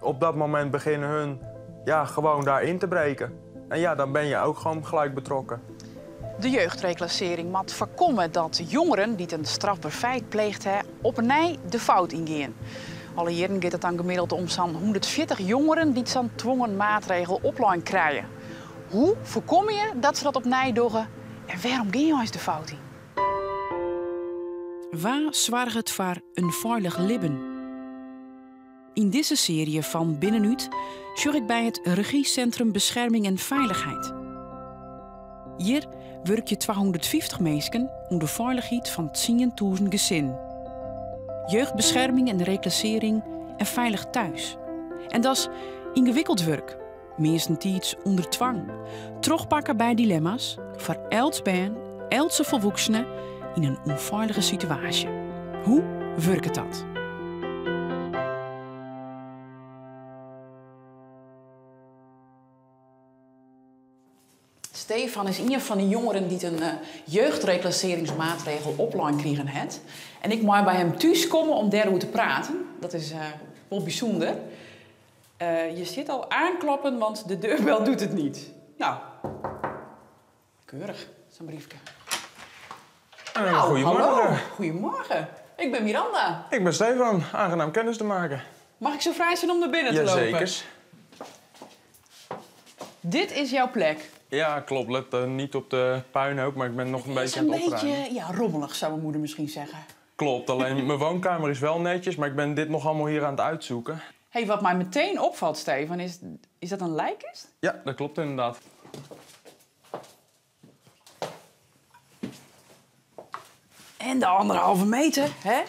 op dat moment beginnen hun gewoon daarin te breken. En ja, dan ben je ook gewoon gelijk betrokken. De jeugdreclassering moet voorkomen dat jongeren die een strafbaar feit pleegt, opnieuw de fout ingaan. Alle jaren gaat het dan gemiddeld om zo'n 140 jongeren die zo'n dwongen maatregel opleiding krijgen. Hoe voorkom je dat ze dat opnieuw doen en waarom gaan je eens de fout in? Waar zorgt het voor een veilig leven? In deze serie van Binnenuit zorg ik bij het Regiecentrum Bescherming en Veiligheid. Hier werk je 250 mensen om de veiligheid van 10.000 gezinnen. Jeugdbescherming en reclassering en veilig thuis. En dat is ingewikkeld werk. Meestentijds onder dwang. Terugpakken bij dilemma's voor elk baan, elke volwassene in een onveilige situatie. Hoe werkt dat? Stefan is een van de jongeren die een jeugdreclasseringsmaatregel opleiding kregen heeft. En ik moet bij hem thuis komen om daarover te praten. Dat is wel bijzonder. Je zit al aankloppen, want de deurbel doet het niet. Nou, keurig, zo'n briefje. Goedemorgen. Hallo. Goedemorgen. Ik ben Miranda. Ik ben Stefan. Aangenaam kennis te maken. Mag ik zo vrij zijn om naar binnen te lopen? Jazeker. Dit is jouw plek. Ja, klopt. Let niet op de puinhoop, maar ik ben nog een beetje aan het opruimen. Een beetje rommelig, zou mijn moeder misschien zeggen. Klopt, alleen mijn woonkamer is wel netjes, maar ik ben dit nog allemaal hier aan het uitzoeken. Hey, wat mij meteen opvalt, Stefan, is dat een lijkkist? Ja, dat klopt inderdaad. En de 1,5 meter, hè?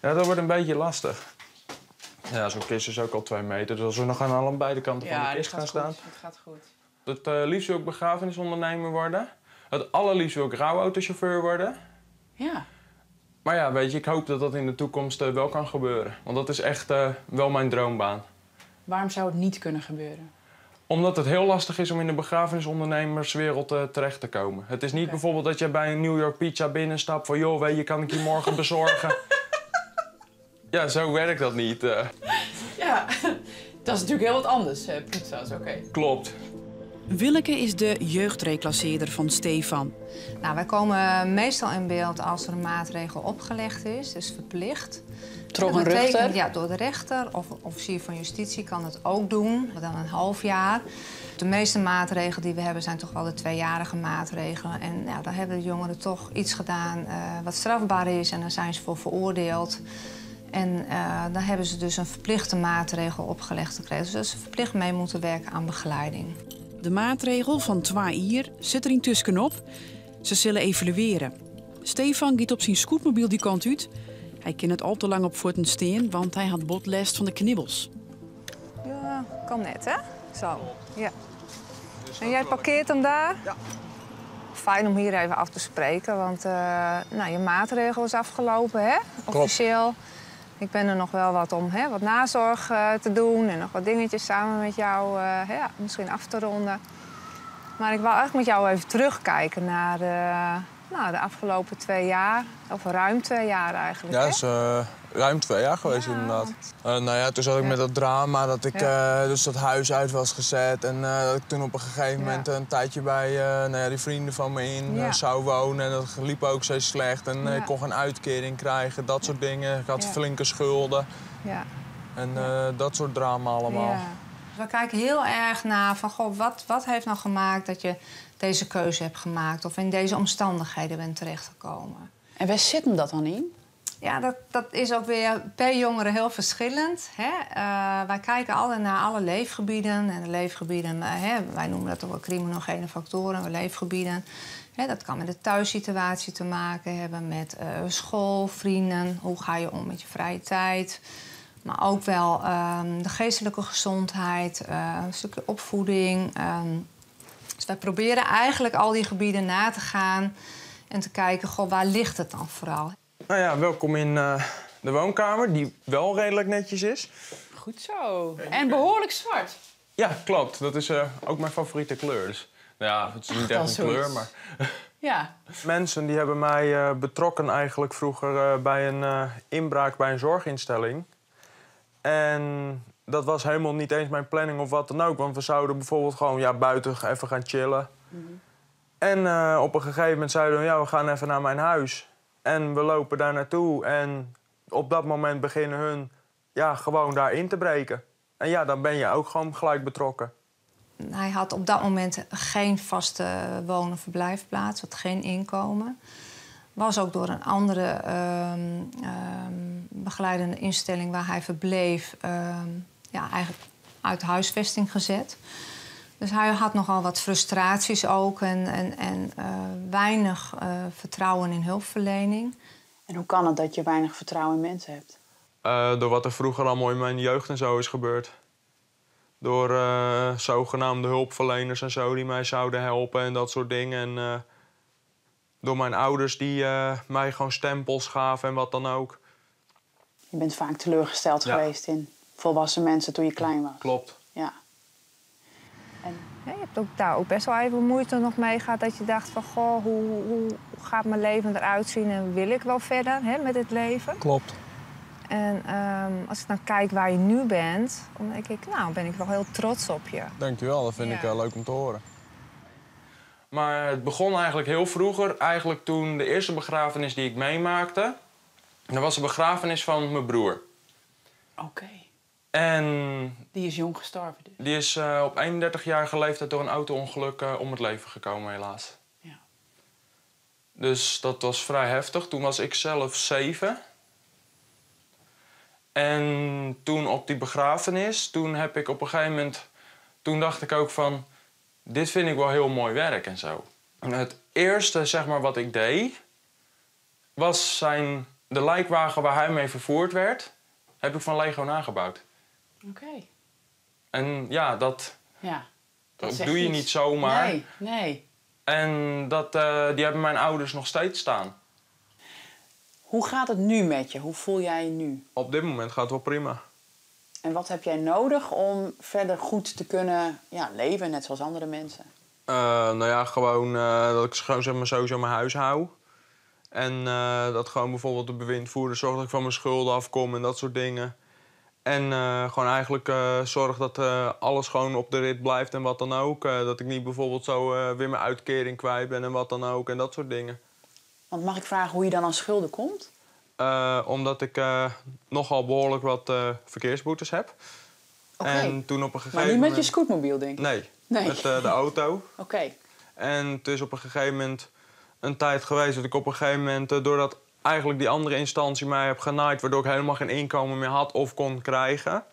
Ja, dat wordt een beetje lastig. Ja, zo'n kist is ook al 2 meter, dus als we nog aan beide kanten van de kist gaan staan. Het gaat goed. Het liefst wil ik begrafenisondernemer worden. Het allerliefst wil ik rouwautochauffeur worden. Ja. Maar ja, weet je, ik hoop dat dat in de toekomst wel kan gebeuren. Want dat is echt wel mijn droombaan. Waarom zou het niet kunnen gebeuren? Omdat het heel lastig is om in de begrafenisondernemerswereld terecht te komen. Het is niet bijvoorbeeld dat je bij een New York Pizza binnenstapt van... joh, weet je, kan ik je morgen bezorgen? Ja, zo werkt dat niet. Ja, dat is natuurlijk heel wat anders, pizza's, oké. Klopt. Willeke is de jeugdreclasseerder van Stefan. Nou, wij komen meestal in beeld als er een maatregel opgelegd is, dus verplicht. Door een rechter? Ja, door de rechter of officier van justitie kan het ook doen, dan een half jaar. De meeste maatregelen die we hebben zijn toch wel de 2-jarige maatregelen. En ja, dan hebben de jongeren toch iets gedaan wat strafbaar is en daar zijn ze voor veroordeeld. En dan hebben ze dus een verplichte maatregel opgelegd gekregen. Dus ze verplicht mee moeten werken aan begeleiding. De maatregel van 2 jaar zit er intussen op. Ze zullen evalueren. Stefan gaat op zijn scootmobiel die kant uit. Hij kan het al te lang op voeten staan, want hij had botlast van de knibbels. Ja, kan net, hè? Zo, ja. En jij parkeert hem daar? Ja. Fijn om hier even af te spreken, want je maatregel is afgelopen, hè? Officieel. Ik ben er nog wel wat om wat nazorg te doen en nog wat dingetjes samen met jou misschien af te ronden. Maar ik wil eigenlijk met jou even terugkijken naar de afgelopen 2 jaar. Of ruim 2 jaar eigenlijk. Ja, dat is ruim 2 jaar geweest inderdaad. Toen zat ik met dat drama dat ik dus dat huis uit was gezet. En dat ik toen op een gegeven moment een tijdje bij die vrienden van me in zou wonen. En dat liep ook steeds slecht. En ik kon geen uitkering krijgen, dat soort dingen. Ik had flinke schulden. Ja. En dat soort drama allemaal. Ja. We kijken heel erg naar van, goh, wat heeft nou gemaakt dat je deze keuze hebt gemaakt of in deze omstandigheden bent terechtgekomen. En waar zit hem dat dan in? Ja, dat is ook weer per jongere heel verschillend. Hè? Wij kijken altijd naar alle leefgebieden. En de leefgebieden, wij noemen dat ook wel criminogene factoren, leefgebieden. Dat kan met de thuissituatie te maken hebben, met school, vrienden. Hoe ga je om met je vrije tijd? Maar ook wel de geestelijke gezondheid, een stukje opvoeding. Dus wij proberen eigenlijk al die gebieden na te gaan en te kijken, goh, waar ligt het dan vooral? Nou ja, welkom in de woonkamer, die wel redelijk netjes is. Goed zo. En behoorlijk zwart. Ja, klopt. Dat is ook mijn favoriete kleur. Dus, nou ja, het is niet echt een kleur, maar... Ja. Mensen die hebben mij betrokken eigenlijk vroeger bij een inbraak bij een zorginstelling. En dat was helemaal niet eens mijn planning of wat dan ook. Want we zouden bijvoorbeeld gewoon buiten even gaan chillen. En op een gegeven moment zeiden we, we gaan even naar mijn huis. En we lopen daar naartoe. En op dat moment beginnen hun gewoon daar in te breken. En dan ben je ook gewoon gelijk betrokken. Hij had op dat moment geen vaste woon- of verblijfplaats, had geen inkomen. Was ook door een andere begeleidende instelling waar hij verbleef... eigenlijk uit huisvesting gezet. Dus hij had nogal wat frustraties ook en weinig vertrouwen in hulpverlening. En hoe kan het dat je weinig vertrouwen in mensen hebt? Door wat er vroeger allemaal in mijn jeugd en zo is gebeurd. Door zogenaamde hulpverleners en zo die mij zouden helpen en dat soort dingen. En door mijn ouders die mij gewoon stempels gaven en wat dan ook. Je bent vaak teleurgesteld geweest in volwassen mensen toen je klein was. Klopt. Ja. En... Ja, je hebt ook daar ook best wel even moeite nog mee gehad dat je dacht van... goh, hoe gaat mijn leven eruit zien en wil ik wel verder met het leven? Klopt. En als ik dan kijk waar je nu bent, dan denk ik, ben ik wel heel trots op je. Dankjewel, dat vind ik leuk om te horen. Maar het begon eigenlijk heel vroeger. Eigenlijk toen de eerste begrafenis die ik meemaakte... dat was de begrafenis van mijn broer. Oké. En... Die is jong gestorven dus? Die is op 31-jarige leeftijd door een auto-ongeluk om het leven gekomen, helaas. Ja. Dus dat was vrij heftig. Toen was ik zelf 7. En toen op die begrafenis, toen heb ik op een gegeven moment... Toen dacht ik ook van, dit vind ik wel heel mooi werk en zo. En het eerste, zeg maar, wat ik deed... was de lijkwagen waar hij mee vervoerd werd... heb ik van Lego nagebouwd. Oké. En dat doe je niet zomaar. Nee. En die hebben mijn ouders nog steeds staan. Hoe gaat het nu met je? Hoe voel jij je nu? Op dit moment gaat het wel prima. En wat heb jij nodig om verder goed te kunnen leven, net zoals andere mensen? Gewoon dat ik gewoon zeg maar sowieso mijn huis hou. En dat gewoon bijvoorbeeld de bewindvoerder zorgt dat ik van mijn schulden afkom en dat soort dingen. En gewoon eigenlijk zorg dat alles gewoon op de rit blijft en wat dan ook. Dat ik niet bijvoorbeeld zo weer mijn uitkering kwijt ben en wat dan ook en dat soort dingen. Want mag ik vragen hoe je dan aan schulden komt? Omdat ik nogal behoorlijk wat verkeersboetes heb. Oké. En toen op een gegeven Maar niet moment... met je scootmobiel, denk ik? Nee, met de auto. Oké. En het is op een gegeven moment een tijd geweest dat ik op een gegeven moment... doordat eigenlijk die andere instantie mij heb genaaid... waardoor ik helemaal geen inkomen meer had of kon krijgen...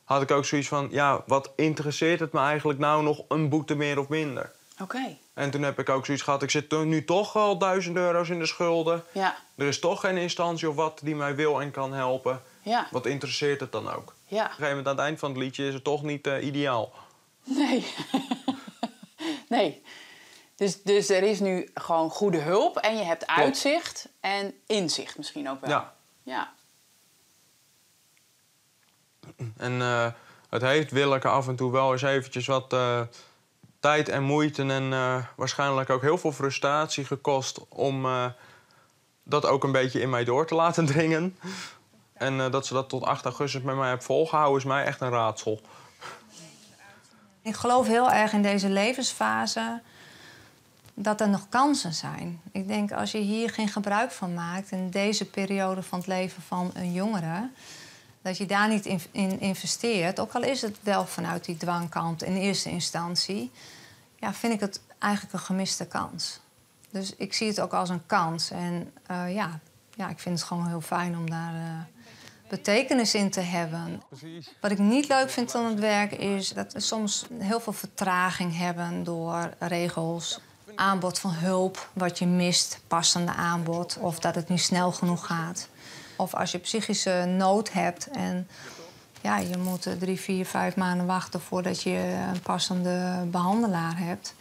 had ik ook zoiets van, wat interesseert het me eigenlijk nou nog een boete meer of minder? Oké. En toen heb ik ook zoiets gehad, ik zit nu toch al 1000 euro's in de schulden. Ja. Er is toch geen instantie of wat die mij wil en kan helpen. Ja. Wat interesseert het dan ook? Ja. Op een gegeven moment aan het eind van het liedje is het toch niet ideaal. Nee. Nee. Dus er is nu gewoon goede hulp en je hebt uitzicht en inzicht misschien ook wel. Ja. Ja. En het heeft Willeke af en toe wel eens eventjes wat tijd en moeite... en waarschijnlijk ook heel veel frustratie gekost... om dat ook een beetje in mij door te laten dringen. En dat ze dat tot 8 augustus met mij heeft volgehouden... is mij echt een raadsel. Ik geloof heel erg in deze levensfase dat er nog kansen zijn. Ik denk als je hier geen gebruik van maakt... in deze periode van het leven van een jongere... dat je daar niet in investeert... ook al is het wel vanuit die dwangkant in eerste instantie... vind ik het eigenlijk een gemiste kans. Dus ik zie het ook als een kans. En ik vind het gewoon heel fijn om daar betekenis in te hebben. Precies. Wat ik niet leuk vind aan het werk is dat we soms heel veel vertraging hebben door regels. Aanbod van hulp, wat je mist, passende aanbod. Of dat het niet snel genoeg gaat. Of als je psychische nood hebt en je moet 3, 4, 5 maanden wachten voordat je een passende behandelaar hebt.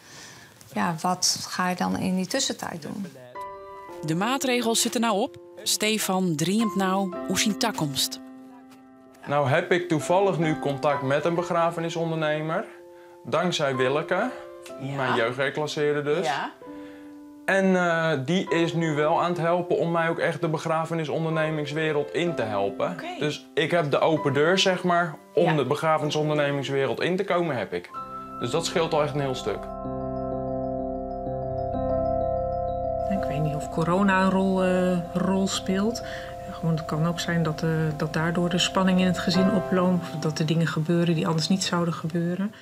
Wat ga je dan in die tussentijd doen? De maatregels zitten nou op. Stefan driemt nou hoe zijn toekomst. Nou heb ik toevallig nu contact met een begrafenisondernemer. Dankzij Willeke, mijn jeugdreclasseerder dus. Ja. En die is nu wel aan het helpen om mij ook echt de begrafenisondernemingswereld in te helpen. Oké. Dus ik heb de open deur, zeg maar, om Ja. de begrafenisondernemingswereld in te komen, heb ik. Dus dat scheelt al echt een heel stuk. Ik weet niet of corona een rol speelt. Gewoon, het kan ook zijn dat daardoor de spanning in het gezin oploopt. Of dat er dingen gebeuren die anders niet zouden gebeuren.